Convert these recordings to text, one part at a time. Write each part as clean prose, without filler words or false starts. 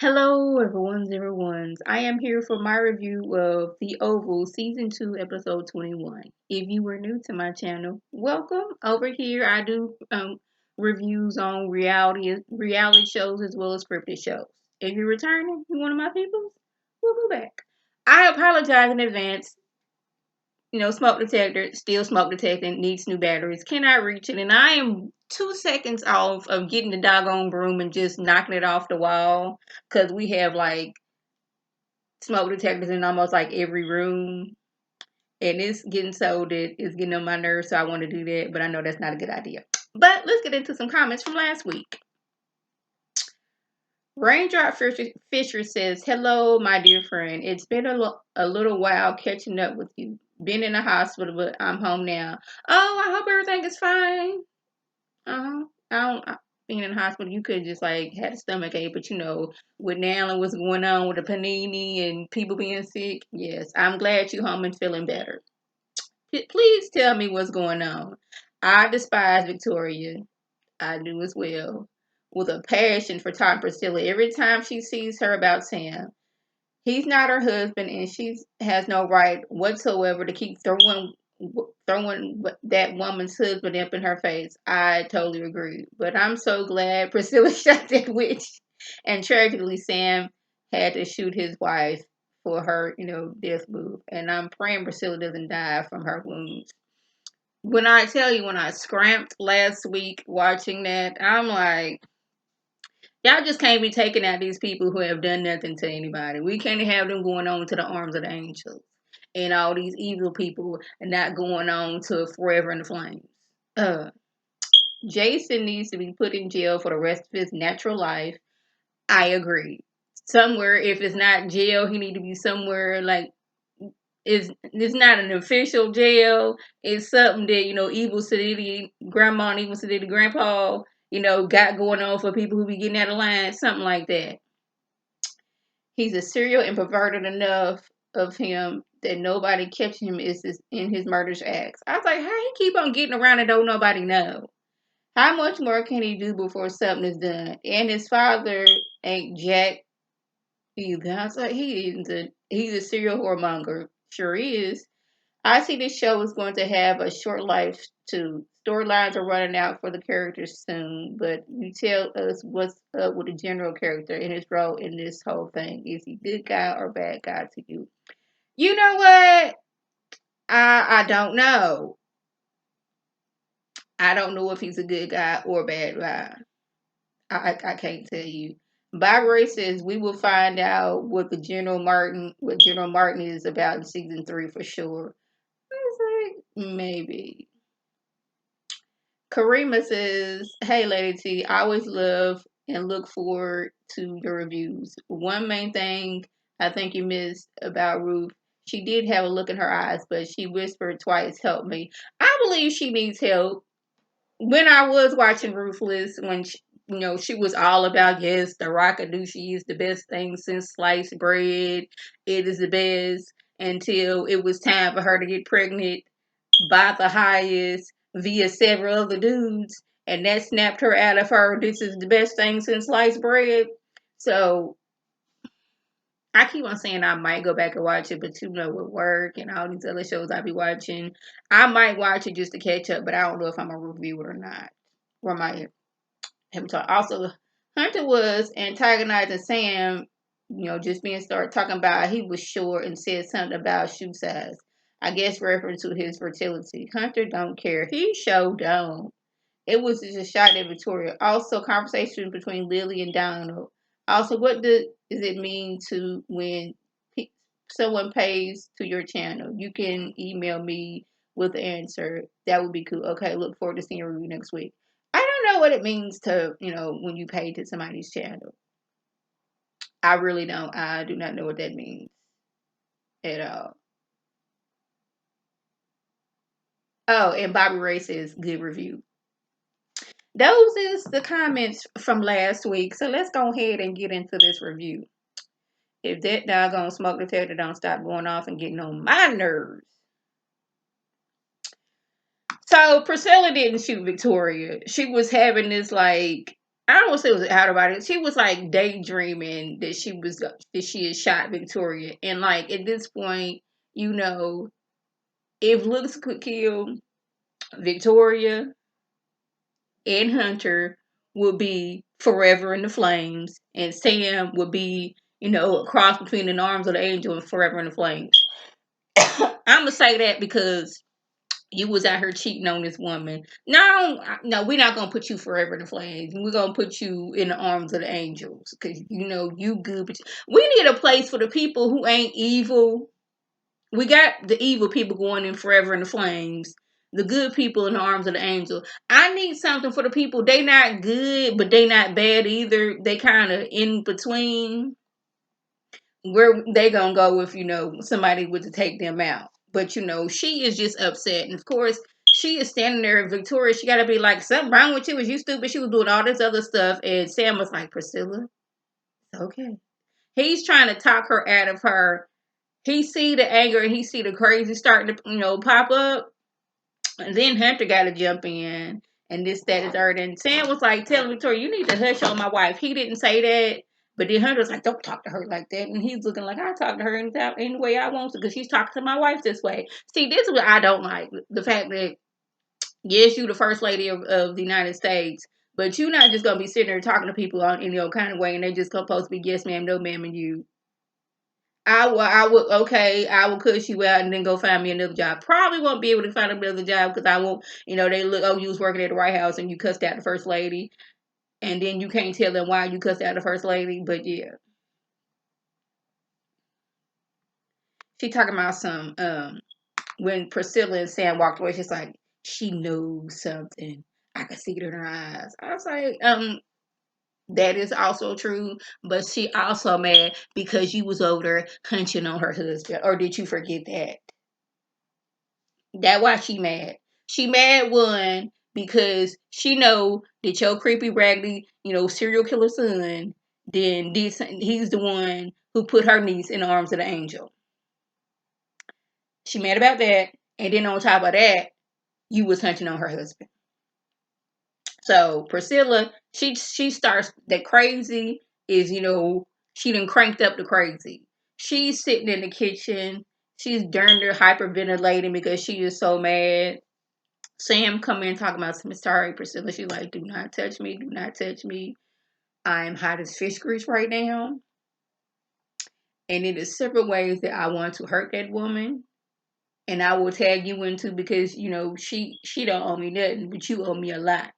Hello, everyone's. I am here for my review of The Oval Season 2, Episode 21. If you were new to my channel, welcome. Over here, I do reviews on reality shows as well as scripted shows. If you're returning, you one of my people, welcome back. I apologize in advance. Smoke detector, still smoke detecting, needs new batteries, cannot reach it, and I am 2 seconds off of getting the doggone broom and just knocking it off the wall because we have like smoke detectors in almost like every room, and it's getting so that it's getting on my nerves, so I want to do that, but I know that's not a good idea. But let's get into some comments from last week. Raindrop Fisher says, "Hello, my dear friend. It's been a little while catching up with you. Been in the hospital, but I'm home now. Oh, I hope everything is fine. I don't. Being in the hospital, you could just like had a stomach ache, but with now and what's going on with the panini and people being sick. Yes, I'm glad you home and feeling better. Please tell me what's going on. I despise Victoria. I do as well. With a passion for Todd Priscilla. Every time she sees her about Sam, he's not her husband, and she has no right whatsoever to keep throwing that woman's husband up in her face. I totally agree. But I'm so glad Priscilla shot that witch. And tragically, Sam had to shoot his wife for her, death move. And I'm praying Priscilla doesn't die from her wounds. When I tell you, when I scramped last week watching that, I'm like, y'all just can't be taking out these people who have done nothing to anybody. We can't have them going on to the arms of the angels and all these evil people and not going on to forever in the flames. Uh, Jason needs to be put in jail for the rest of his natural life. I agree. Somewhere, if it's not jail, he need to be somewhere like it's not an official jail. It's something that Evil City Grandma and Evil City Grandpa got going on for people who be getting out of line, something like that. He's a serial and perverted enough of him that nobody catching him is in his murderous acts. I was like, how he keep on getting around and don't nobody know? How much more can he do before something is done? And his father ain't Jack either. I was like, he's a serial whoremonger. Sure is. I see this show is going to have a short life too. Storylines are running out for the characters soon, but you tell us what's up with the general character and his role in this whole thing. Is he good guy or bad guy to you? You know what? I don't know. I don't know if he's a good guy or bad guy. I can't tell you. Barbara says we will find out what General Martin is about in season 3 for sure. I was like, maybe. Karima says, "Hey, Lady T, I always love and look forward to your reviews. One main thing I think you missed about Ruth, she did have a look in her eyes, but she whispered twice, 'Help me.' I believe she needs help. When I was watching Ruthless, when she was all about, yes, the Rockadoochie is the best thing since sliced bread. It is the best until it was time for her to get pregnant by the highest via several other dudes, and that snapped her out of her. This is the best thing since sliced bread. So I keep on saying I might go back and watch it, but with work and all these other shows I be watching, I might watch it just to catch up, but I don't know if I'm gonna review it or not. Or might have talk. Also, Hunter was antagonizing Sam, just being started talking about he was short and said something about shoe size. I guess referring to his fertility. Hunter don't care. He sure don't. It was just a shot at Victoria. Also, conversation between Lily and Donald. Also, what does it mean to when someone pays to your channel? You can email me with the answer. That would be cool. Okay, look forward to seeing your review next week. I don't know what it means to, when you pay to somebody's channel. I really don't. I do not know what that means at all. Oh, and Bobby Ray says good review. Those is the comments from last week. So let's go ahead and get into this review. If that doggone smoke detector don't stop going off and getting on my nerves. So Priscilla didn't shoot Victoria. She was having this like I don't want to say it was out about it. She was like daydreaming that she had shot Victoria, and like at this point, you know, if looks could kill, Victoria and Hunter would be forever in the flames, and Sam would be, a cross between the arms of the angel and forever in the flames. I'm gonna say that because you was out here cheating on this woman. No, no, we're not gonna put you forever in the flames. We're gonna put you in the arms of the angels because you good. But we need a place for the people who ain't evil. We got the evil people going in forever in the flames. The good people in the arms of the angel. I need something for the people. They not good, but they not bad either. They kind of in between. Where they gonna go if somebody would to take them out. But she is just upset, and of course she is standing there. Victoria, she got to be like, something wrong with you? Is you stupid? She was doing all this other stuff, and Sam was like, Priscilla, okay. He's trying to talk her out of her. He see the anger and he see the crazy starting to pop up, and then Hunter got to jump in, and this, that, and third. And Sam was like telling Victoria, you need to hush on my wife. He didn't say that. But then Hunter was like, don't talk to her like that. And he's looking like, I talk to her any way I want to because she's talking to my wife this way. See, this is what I don't like. The fact that, yes, you the first lady of the United States, but you're not just going to be sitting there talking to people on any old kind of way and they just supposed to be yes ma'am, no ma'am, and you. Okay, I will cuss you out and then go find me another job. Probably won't be able to find another job because I won't, they look, oh, you was working at the White House and you cussed out the first lady. And then you can't tell them why you cussed out the first lady. But yeah, she talking about some, when Priscilla and Sam walked away, she's like, she knows something. I could see it in her eyes. I was like, that is also true, but she also mad because you was over there hunching on her husband. Or did you forget that? That why she mad. She mad, one, because she know that your creepy raggedy, serial killer son, then he's the one who put her niece in the arms of the angel. She mad about that, and then on top of that, you was hunching on her husband. So Priscilla, she starts that crazy is, she done cranked up the crazy. She's sitting in the kitchen. She's darn near hyperventilating because she is so mad. Sam come in talking about some, sorry, Priscilla. She's like, do not touch me. Do not touch me. I'm hot as fish grease right now. And it is several ways that I want to hurt that woman. And I will tag you into because, she don't owe me nothing, but you owe me a lot.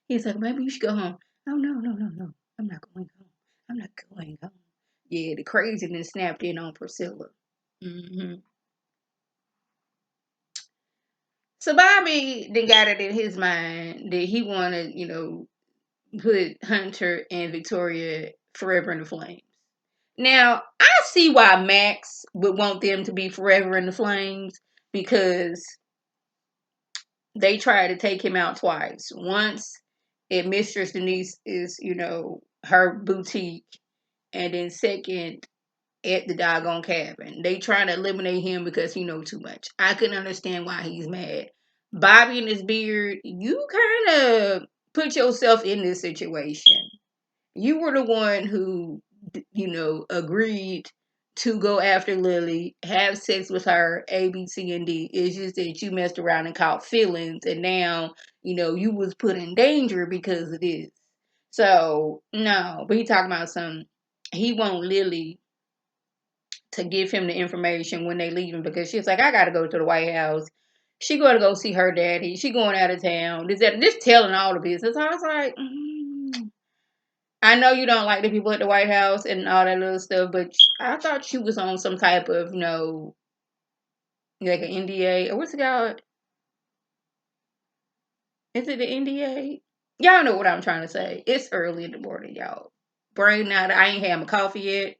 He's like, maybe you should go home. Oh, no, no, no, no. I'm not going home. I'm not going home. Yeah, the craziness snapped in on Priscilla. Mm-hmm. So Bobby then got it in his mind that he wanted, put Hunter and Victoria forever in the flames. Now, I see why Max would want them to be forever in the flames because they tried to take him out twice. Once at Mistress Denise is, her boutique, and then second at the doggone cabin. They trying to eliminate him because he know too much. I can understand why he's mad. Bobby and his beard, you kind of put yourself in this situation. You were the one who, agreed to go after Lily, have sex with her, A, B, C, and D. It's just that you messed around and caught feelings, and now, you was put in danger because of this. So, no, but he talking about he want Lily to give him the information when they leaving because she's like, I got to go to the White House. She going to go see her daddy. She going out of town. Just telling all the business. I was like, I know you don't like the people at the White House and all that little stuff, but I thought she was on some type of, like an NDA. Or what's it called? Is it the NDA? Y'all know what I'm trying to say. It's early in the morning, y'all. Brain out. I ain't had my coffee yet.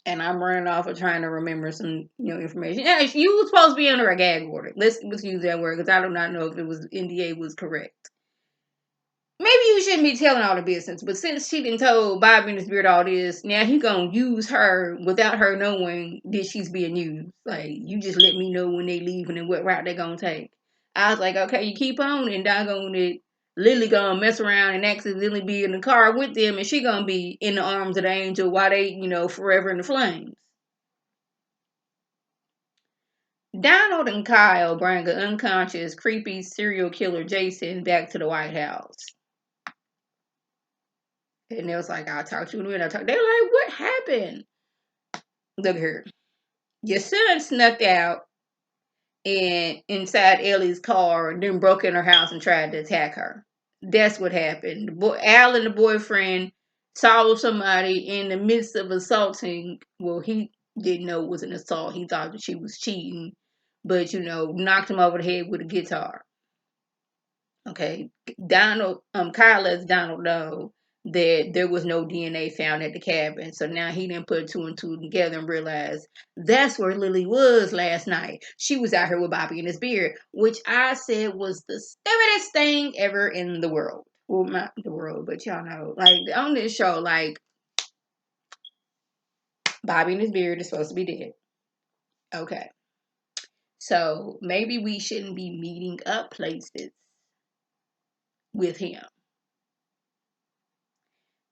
And I'm running off of trying to remember some, information. Yeah, you was supposed to be under a gag order. Let's use that word because I do not know if it was NDA was correct. Maybe you shouldn't be telling all the business, but since she didn't told Bobby and his beard all this, now he gonna use her without her knowing that she's being used. Like, you just let me know when they leaving and what route they gonna take. I was like, okay, you keep on and doggone it. Lily gonna mess around and accidentally be in the car with them, and she gonna be in the arms of the angel while they, forever in the flames. Donald and Kyle bring an unconscious, creepy serial killer Jason back to the White House. And they was like, I'll talk to you in a minute. They're like, what happened? Look here. Your son snuck out and inside Ellie's car and then broke in her house and tried to attack her. That's what happened. Al and the boyfriend saw somebody in the midst of assaulting. Well, he didn't know it was an assault. He thought that she was cheating, but knocked him over the head with a guitar. Okay, Kyle lets Donald know that there was no DNA found at the cabin. So now he didn't put two and two together and realize that's where Lily was last night. She was out here with Bobby and his beard, which I said was the stupidest thing ever in the world. Well, not the world, but y'all know, like on this show, like Bobby and his beard is supposed to be dead. Okay, so maybe we shouldn't be meeting up places with him.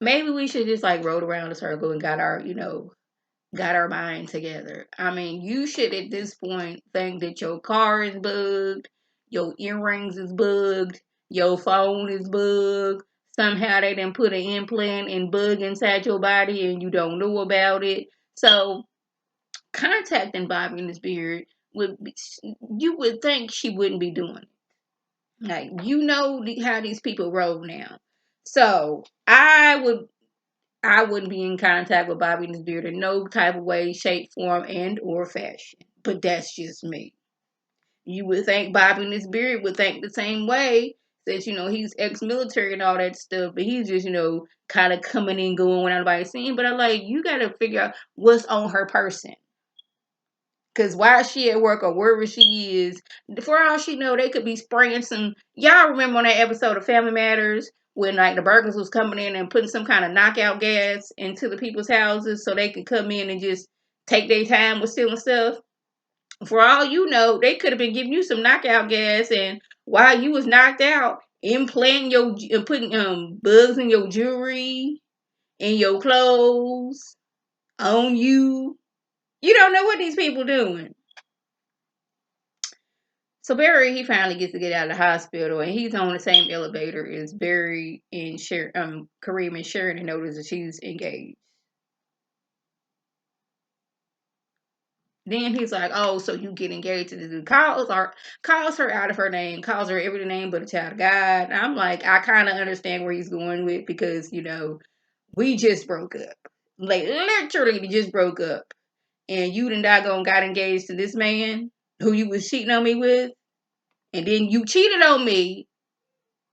Maybe we should just like rode around a circle and got our mind together. I mean, you should at this point think that your car is bugged, your earrings is bugged, your phone is bugged. Somehow they didn't put an implant and bug inside your body and you don't know about it. So contacting Bobby and his beard you would think she wouldn't be doing it. Like how these people roll now. So I wouldn't be in contact with Bobby and his beard in no type of way, shape, form, and or fashion. But that's just me. You would think Bobby and his beard would think the same way. That he's ex-military and all that stuff, but he's just kind of coming and going without nobody seeing. But I'm like, you got to figure out what's on her person. Because while she at work or wherever she is, for all she know, they could be spraying some. Y'all remember on that episode of Family Matters when like the burglars was coming in and putting some kind of knockout gas into the people's houses so they could come in and just take their time with stealing stuff? For all you know, they could have been giving you some knockout gas, and while you was knocked out, implanting putting bugs in your jewelry, in your clothes, on you. You don't know what these people doing. So Barry, he finally gets to get out of the hospital, and he's on the same elevator as Barry and Kareem and Sharon, and notice that she's engaged. Then he's like, "Oh, so you get engaged to this dude?" Calls her out of her name, calls her every name but a child of God. And I'm like, I kind of understand where he's going with because we just broke up, like literally just broke up, and you done doggone got engaged to this man who you was cheating on me with, and then you cheated on me.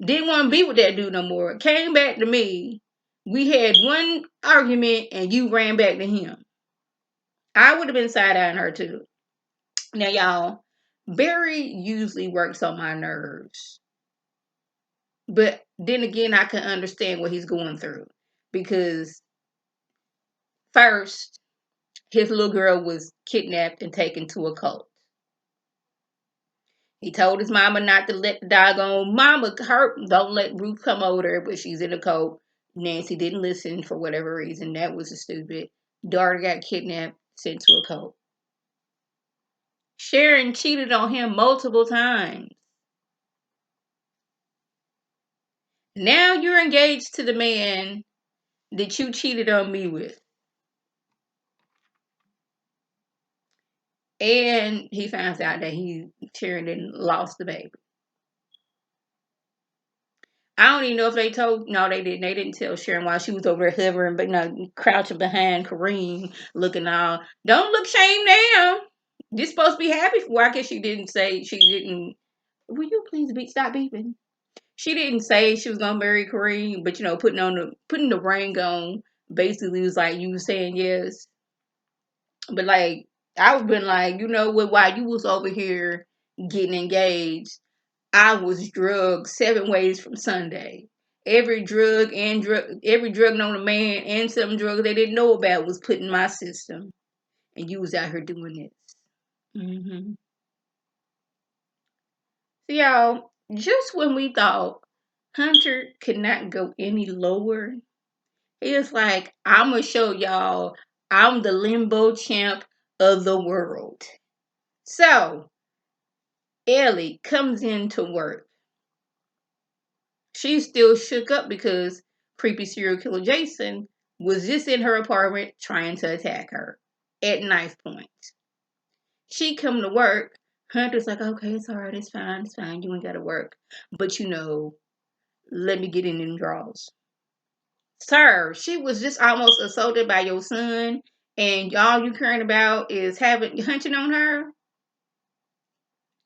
Didn't want to be with that dude no more. Came back to me. We had one argument and you ran back to him. I would have been side-eyeing her too. Now, y'all, Barry usually works on my nerves. But then again, I can understand what he's going through. Because first, his little girl was kidnapped and taken to a cult. He told his mama not to let the doggone mama hurt. Don't let Ruth come over there, but she's in a cult. Nancy didn't listen for whatever reason. That was stupid. Daughter got kidnapped, sent to a cult. Sharon cheated on him multiple times. Now you're engaged to the man that you cheated on me with. And he finds out that Sharon didn't lost the baby. I don't even know if they told. No, they didn't. They didn't tell Sharon while she was over there hovering, but crouching behind Kareem, looking all. Don't look shame now. You're supposed to be happy for. Why? Because she didn't say she didn't. Will you please stop beeping? She didn't say she was gonna marry Kareem, but putting the ring on basically was like you saying yes. But like I would been like, what? While you was over here getting engaged, I was drugged 7 ways from Sunday. Every drug known to man and some drugs they didn't know about was put in my system, and you was out here doing this. Mm-hmm. So y'all, just when we thought Hunter could not go any lower. He was like, I'm going to show y'all I'm the limbo champ of the world. So, Ellie comes into work. She's still shook up because creepy serial killer Jason was just in her apartment trying to attack her at knife point. She come to work. Hunter's like, okay, it's all right, it's fine, you ain't gotta work. But let me get in them drawers. Sir, she was just almost assaulted by your son, and all you caring about is having hunching on her.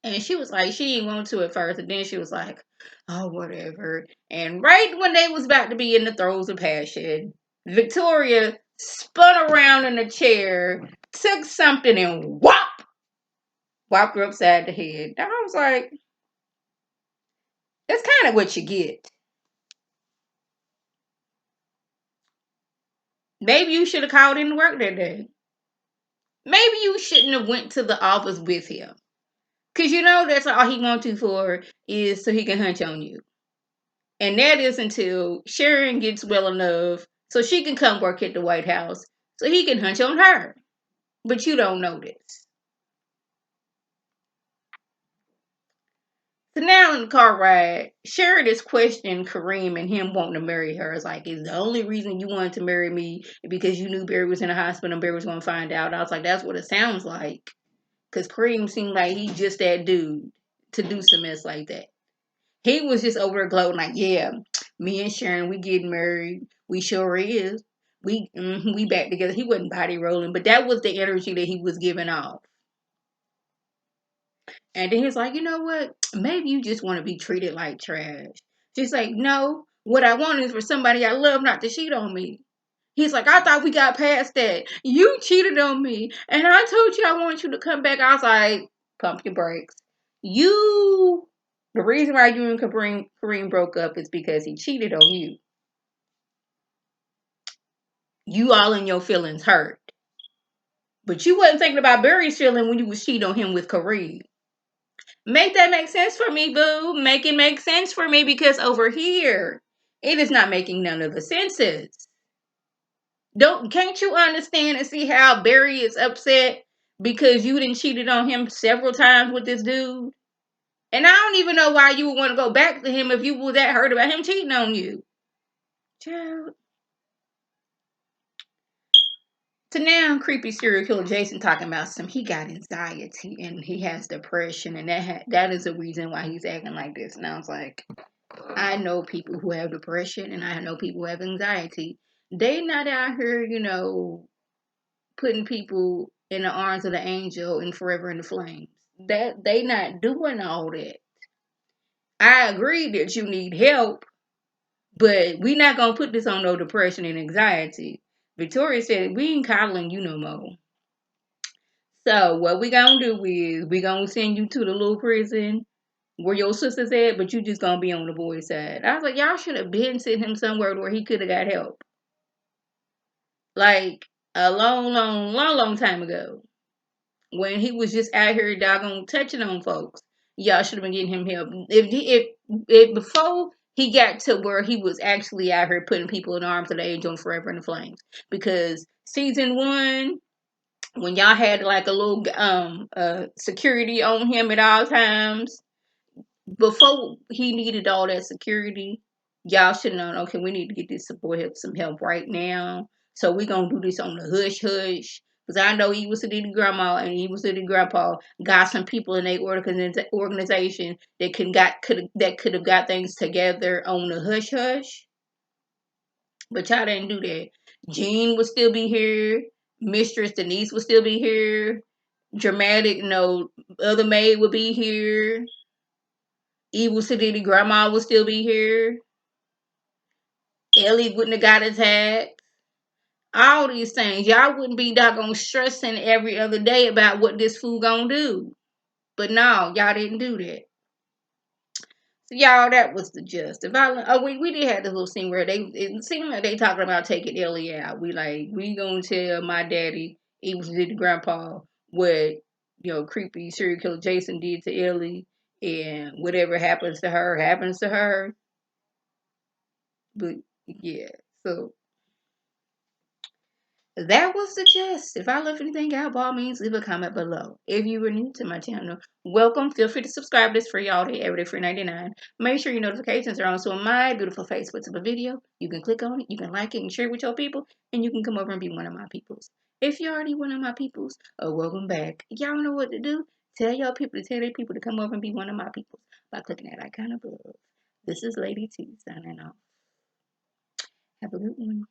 And she was like, she didn't want to at first, and then she was like, oh, whatever. And right when they was about to be in the throes of passion, Victoria spun around in a chair, took something, and whopped her upside the head. And I was like, that's kind of what you get. Maybe you should have called in to work that day. Maybe you shouldn't have went to the office with him. Because that's all he wants you for is so he can hunch on you. And that is until Sharon gets well enough so she can come work at the White House so he can hunch on her. But you don't know this. So now in the car ride, Sharon is questioning Kareem and him wanting to marry her. It's like, is the only reason you wanted to marry me because you knew Barry was in the hospital and Barry was going to find out? I was like, that's what it sounds like. Because Kareem seemed like he just that dude to do some mess like that. He was just over there gloating like, yeah, me and Sharon, we getting married. We sure is. We back together. He wasn't body rolling, but that was the energy that he was giving off. And then he was like, you know what? Maybe you just want to be treated like trash. She's like, no, what I want is for somebody I love not to cheat on me. He's like, I thought we got past that. You cheated on me. And I told you I want you to come back. I was like, pump your brakes. The reason why you and Kareem broke up is because he cheated on you. You all in your feelings hurt. But you wasn't thinking about Barry's feeling when you was cheating on him with Kareem. Make that make sense for me, boo. Make it make sense for me because over here, it is not making none of the senses. Can't you understand and see how Barry is upset because you didn't cheated on him several times with this dude? And I don't even know why you would want to go back to him if you were that hurt about him cheating on you. Child. So now creepy serial killer Jason talking about he got anxiety and he has depression and that is the reason why he's acting like this. And I was like, I know people who have depression and I know people who have anxiety. They not out here, putting people in the arms of the angel and forever in the flames. That they not doing all that. I agree that you need help, but we not gonna put this on no depression and anxiety. Victoria said we ain't coddling you no more. So what we gonna do is we gonna send you to the little prison where your sister's at, but you just gonna be on the boy's side. I was like, y'all should have been sent him somewhere where he could have got help. Like a long time ago. When he was just out here doggone touching on folks. Y'all should have been getting him help. If before he got to where he was actually out here putting people in the arms of the angel and forever in the flames. Because season 1, when y'all had like a little security on him at all times, before he needed all that security, y'all should have known, okay, we need to get this boy some help right now. So we're going to do this on the hush hush. Because I know Evil City Grandma and Evil City Grandpa got some people in their organization that could have got things together on the hush hush. But y'all didn't do that. Jean would still be here. Mistress Denise would still be here. Dramatic, other maid would be here. Evil City Grandma would still be here. Ellie wouldn't have got attacked. All these things. Y'all wouldn't be doggone stressing every other day about what this fool gonna do. But no, y'all didn't do that. So y'all, that was the gist. We did have this little scene where it seemed like they talking about taking Ellie out. We gonna tell my daddy, Evil City Grandpa, what creepy serial killer Jason did to Ellie, and whatever happens to her happens to her. But yeah, so that was the gist. If I left anything out, by all means, leave a comment below. If you were new to my channel, welcome. Feel free to subscribe. This free all day, every day, free 99. Make sure your notifications are on. So when my beautiful face puts up a video, you can click on it, you can like it and share it with your people, and you can come over and be one of my peoples. If you're already one of my peoples, welcome back. Y'all know what to do. Tell your people to tell their people to come over and be one of my peoples by clicking that icon above. This is Lady T signing off. Have a good one.